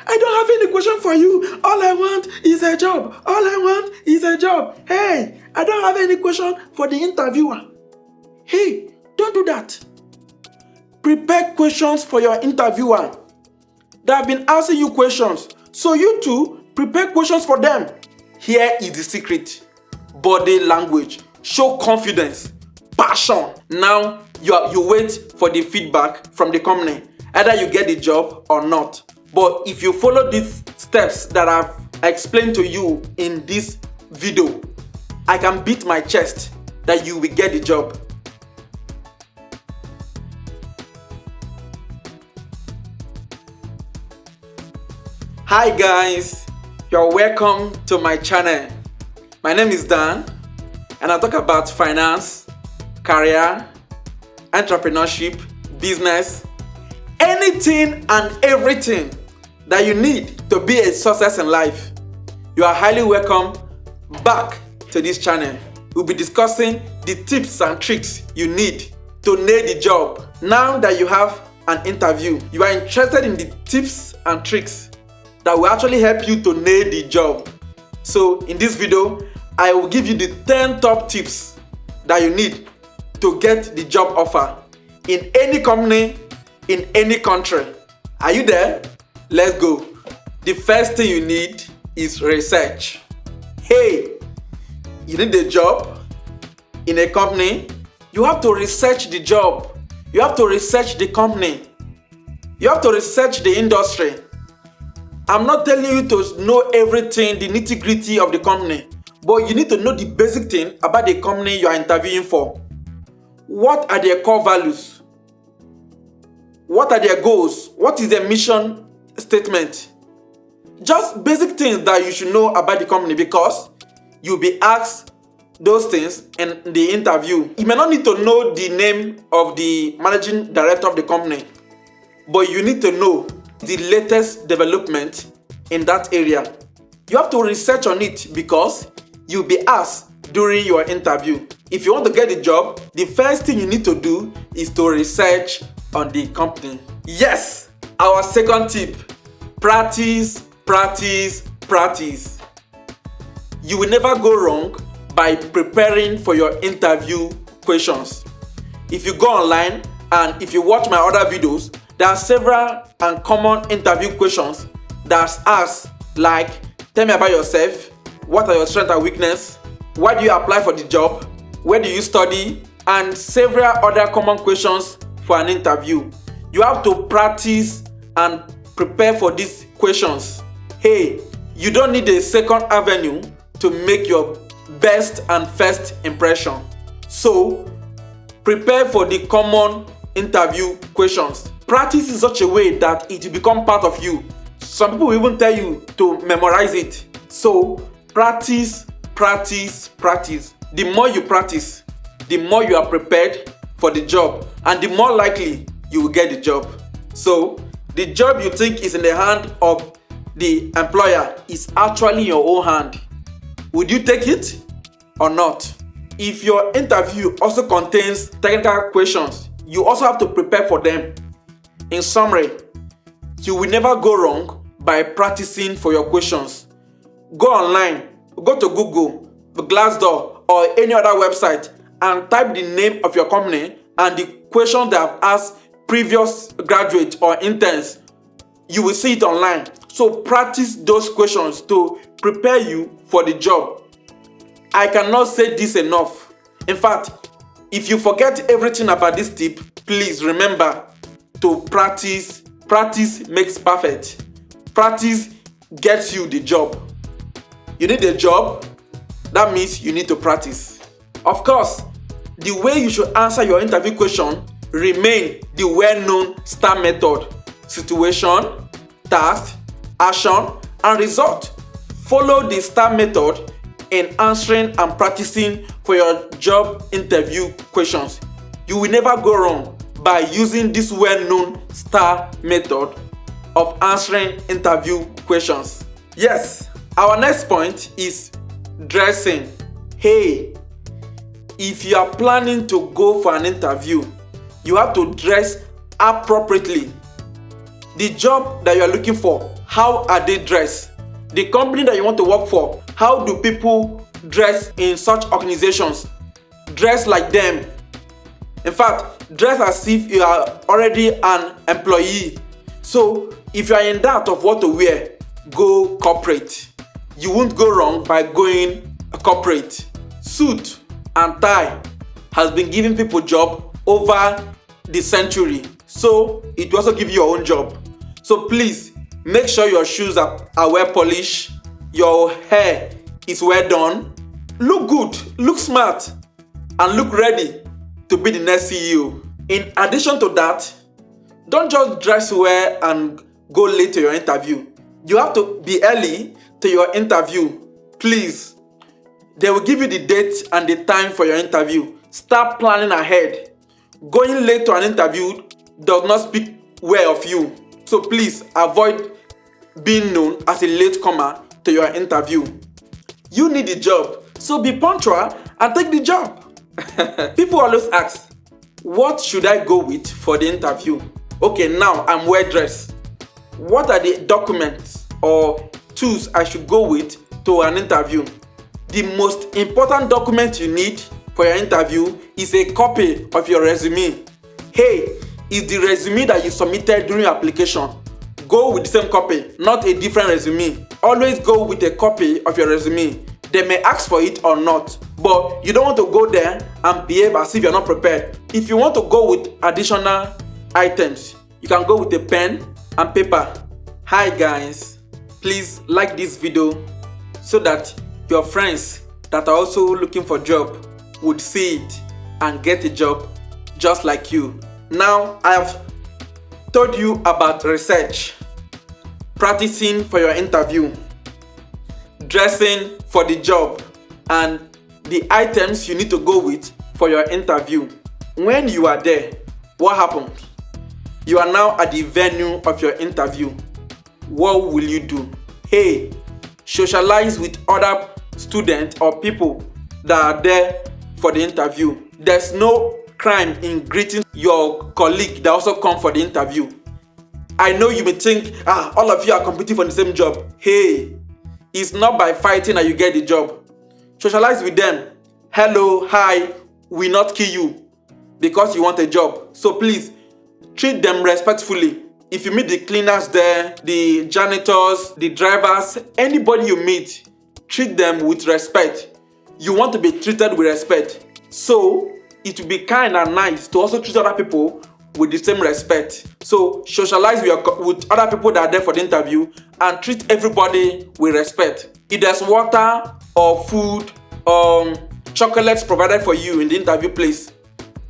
I don't have any question for you. All I want is a job. All I want is a job. Hey, I don't have any question for the interviewer. Hey, don't do that. Prepare questions for your interviewer. They have been asking you questions, so you too prepare questions for them. Here is the secret. Body language. Show confidence, passion. Now you wait for the feedback from the company. Either you get the job or not. But if you follow these steps that I've explained to you in this video, I can beat my chest that you will get the job. Hi guys, you're welcome to my channel. My name is Dan and I talk about finance, career, entrepreneurship, business, anything and everything that you need to be a success in life. You are highly welcome back to this channel. We'll be discussing the tips and tricks you need to nail the job. Now that you have an interview, you are interested in the tips and tricks that will actually help you to nail the job. So in this video, I will give you the 10 top tips that you need to get the job offer in any company, in any country. Are you there? Let's go. The first thing you need is research. Hey, you need a job in a company, you have to research the job. You have to research the company. You have to research the industry. I'm not telling you to know everything, the nitty-gritty of the company, but you need to know the basic thing about the company you are interviewing for. What are their core values? What are their goals? What is their mission statement? Just basic things that you should know about the company, because you'll be asked those things in the interview. You may not need to know the name of the managing director of the company, but you need to know the latest development in that area. You have to research on it because you'll be asked during your interview. If you want to get the job, the first thing you need to do is to research on the company. Yes, our second tip: practice, practice, practice. You will never go wrong by preparing for your interview questions. If you go online and if you watch my other videos, there are several and common interview questions that's asked, like, tell me about yourself, what are your strengths and weaknesses, why do you apply for the job, where do you study, and several other common questions for an interview. You have to practice and prepare for these questions. Hey, you don't need a second avenue to make your best and first impression. So, prepare for the common interview questions. Practice in such a way that it will become part of you. Some people will even tell you to memorize it. So, practice, practice, practice. The more you practice, the more you are prepared for the job, and the more likely you will get the job. So, the job you think is in the hand of the employer is actually in your own hand. Would you take it or not? If your interview also contains technical questions, you also have to prepare for them. In summary, you will never go wrong by practicing for your questions. Go online, go to Google, Glassdoor, or any other website and type the name of your company and the questions that have asked previous graduates or interns. You will see it online. So practice those questions to prepare you for the job. I cannot say this enough. In fact, if you forget everything about this tip, please remember to practice. Practice makes perfect. Practice gets you the job. You need a job, that means you need to practice. Of course, the way you should answer your interview question remain the well-known STAR method: situation, task, action, and result. Follow the STAR method in answering and practicing for your job interview questions. You will never go wrong by using this well-known STAR method of answering interview questions. Yes, our next point is dressing. Hey, if you are planning to go for an interview, you have to dress appropriately. The job that you are looking for how are they dressed? The company that you want to work for, how do people dress in such organizations? Dress like them. In fact, dress as if you are already an employee. So if you are in doubt of what to wear, go corporate. You won't go wrong by going corporate. Suit and tie has been giving people job over the century. So it will also give you your own job. So please make sure your shoes are well polished, your hair is well done, look good, look smart, and look ready to be the next CEO. In addition to that, don't just dress well and go late to your interview. You have to be early to your interview. Please. They will give you the date and the time for your interview. Start planning ahead. Going late to an interview does not speak well of you. So please avoid being known as a latecomer to your interview. You need a job, so be punctual and take the job. People always ask, what should I go with for the interview? Okay, now I'm well dressed. What are the documents or tools I should go with to an interview? The most important document you need for your interview is a copy of your resume. Hey, it's the resume that you submitted during your application. Go with the same copy, not a different resume. Always go with a copy of your resume. They may ask for it or not, but you don't want to go there and behave as if you're not prepared. If you want to go with additional items, you can go with a pen and paper. Hi guys, please like this video so that your friends that are also looking for a job would see it and get a job just like you. Now I have told you about research, practicing for your interview, dressing for the job, and the items you need to go with for your interview. When you are there, what happened? You are now at the venue of your interview. What will you do? Hey, socialize with other students or people that are there for the interview. There's no crime in greeting your colleague that also come for the interview. I know you may think, all of you are competing for the same job. Hey, it's not by fighting that you get the job. Socialize with them. Hello, hi, will not kill you because you want a job. So please, treat them respectfully. If you meet the cleaners there, the janitors, the drivers, anybody you meet, treat them with respect. You want to be treated with respect. So it will be kind and nice to also treat other people with the same respect. So socialize with other people that are there for the interview and treat everybody with respect. If there's water or food or chocolates provided for you in the interview place,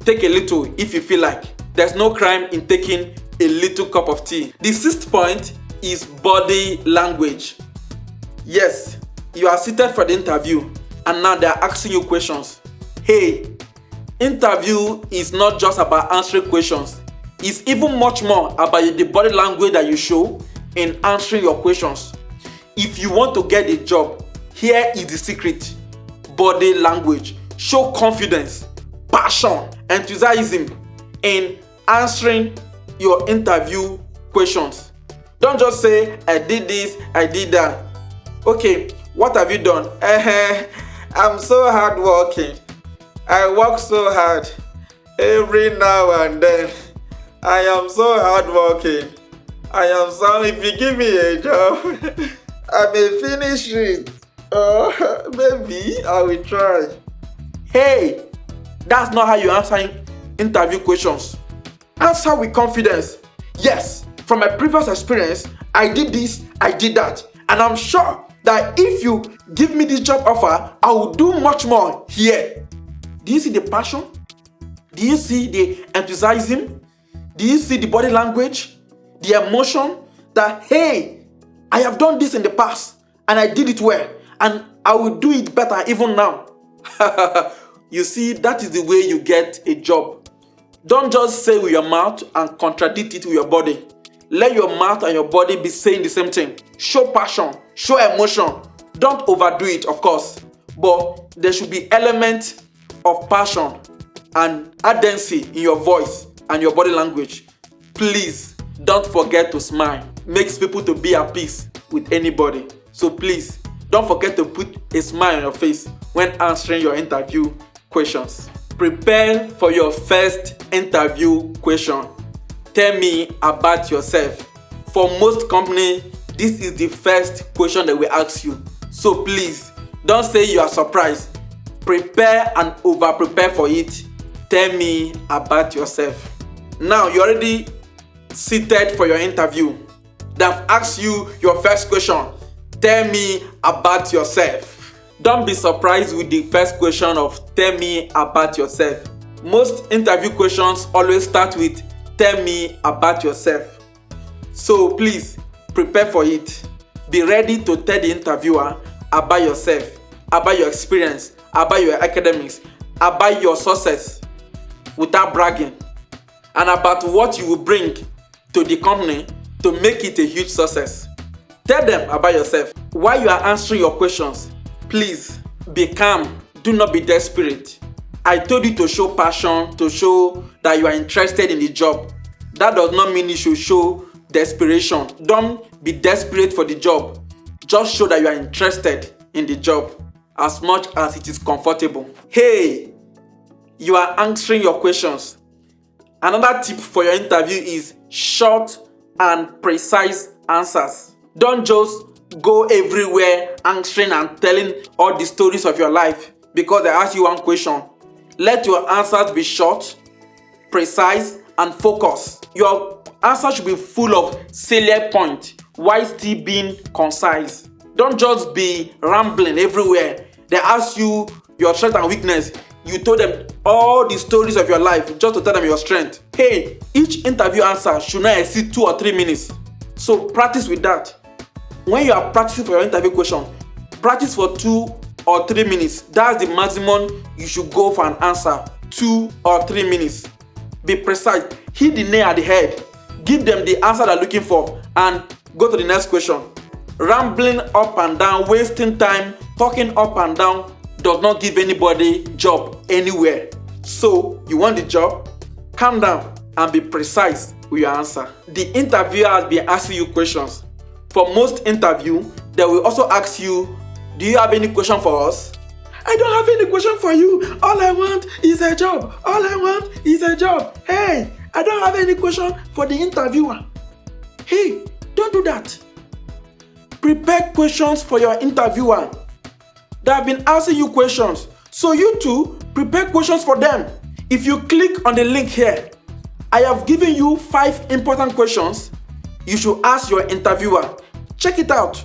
take a little if you feel like. There's no crime in taking a little cup of tea. The sixth point is body language. Yes, you are seated for the interview and now they are asking you questions. Hey, interview is not just about answering questions. It's even much more about the body language that you show in answering your questions. If you want to get a job, here is the secret. Body language. Show confidence, passion, enthusiasm in answering your interview questions. Don't just say, I did this, I did that. Okay, what have you done? I'm so hardworking. I work so hard every now and then. I am so hardworking. I am so, if you give me a job, I may finish it. Maybe I will try. Hey, that's not how you answer interview questions. Answer with confidence. Yes, from my previous experience, I did this, I did that. And I'm sure that if you give me this job offer, I will do much more here. Do you see the passion? Do you see the enthusiasm? Do you see the body language? The emotion that, hey, I have done this in the past and I did it well and I will do it better even now. You see, that is the way you get a job. Don't just say with your mouth and contradict it with your body. Let your mouth and your body be saying the same thing. Show passion, show emotion. Don't overdo it, of course, but there should be elements of passion and ardency in your voice and your body language. Please don't forget to smile. makes people to be at peace with anybody. So please, don't forget to put a smile on your face when answering your interview questions. Prepare for your first interview question. Tell me about yourself. For most companies, this is the first question they will ask you. So please, don't say you are surprised. Prepare and over-prepare for it. Tell me about yourself. Now you're already seated for your interview. They've asked you your first question. Tell me about yourself. Don't be surprised with the first question of tell me about yourself. Most interview questions always start with tell me about yourself. So please prepare for it. Be ready to tell the interviewer about yourself, about your experience, about your academics, about your success without bragging, and about what you will bring to the company to make it a huge success. Tell them about yourself. While you are answering your questions, please be calm. Do not be desperate. I told you to show passion, to show that you are interested in the job. That does not mean you should show desperation. Don't be desperate for the job. Just show that you are interested in the job as much as it is comfortable. Hey, you are answering your questions. Another tip for your interview is short and precise answers. Don't just go everywhere answering and telling all the stories of your life because they ask you one question. Let your answers be short, precise, and focused. Your answer should be full of salient points while still being concise. Don't just be rambling everywhere. They ask you your strength and weakness. You told them all the stories of your life just to tell them your strength. Hey, each interview answer should not exceed 2 or 3 minutes. So practice with that. When you are practicing for your interview question, practice for 2 or 3 minutes. That's the maximum you should go for an answer. 2 or 3 minutes. Be precise. Hit the nail at the head. Give them the answer they're looking for and go to the next question. Rambling up and down, wasting time, talking up and down does not give anybody job anywhere. So you want the job? Calm down and be precise with your answer. The interviewer has been asking you questions. For most interview, they will also ask you, do you have any question for us? I don't have any question for you. All I want is a job. All I want is a job. Hey, I don't have any question for the interviewer. Hey, don't do that. Prepare questions for your interviewer. They have been asking you questions. So you too, prepare questions for them. If you click on the link here, I have given you 5 important questions you should ask your interviewer. Check it out.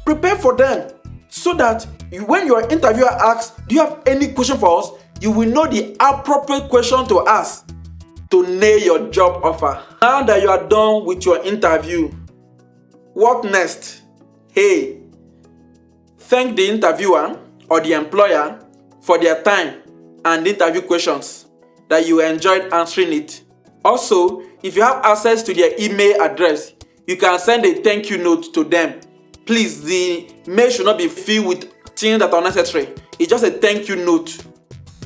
Prepare for them so that when your interviewer asks, do you have any question for us? You will know the appropriate question to ask to nail your job offer. Now that you are done with your interview, what next? Hey, thank the interviewer or the employer for their time and interview questions, that you enjoyed answering it. Also, if you have access to their email address, you can send a thank you note to them. Please, the mail should not be filled with things that are necessary. It's just a thank you note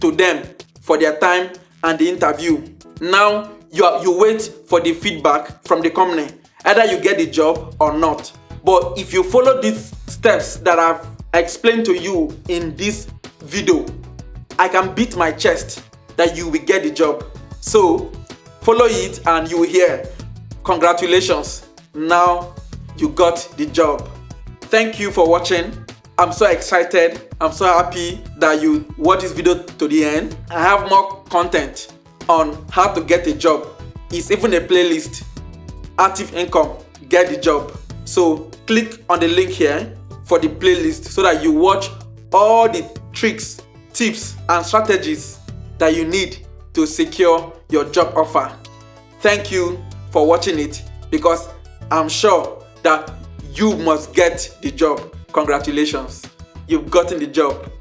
to them for their time and the interview. Now, you wait for the feedback from the company. Either you get the job or not. But if you follow these steps that I've explained to you in this video, I can beat my chest that you will get the job. So, follow it and you will hear, congratulations, now you got the job. Thank you for watching. I'm so excited. I'm so happy that you watch this video to the end. I have more content on how to get a job. It's even a playlist, Active Income, Get the Job. So click on the link here for the playlist so that you watch all the tricks, tips, and strategies that you need to secure your job offer. Thank you for watching it because I'm sure that you must get the job. Congratulations, you've gotten the job.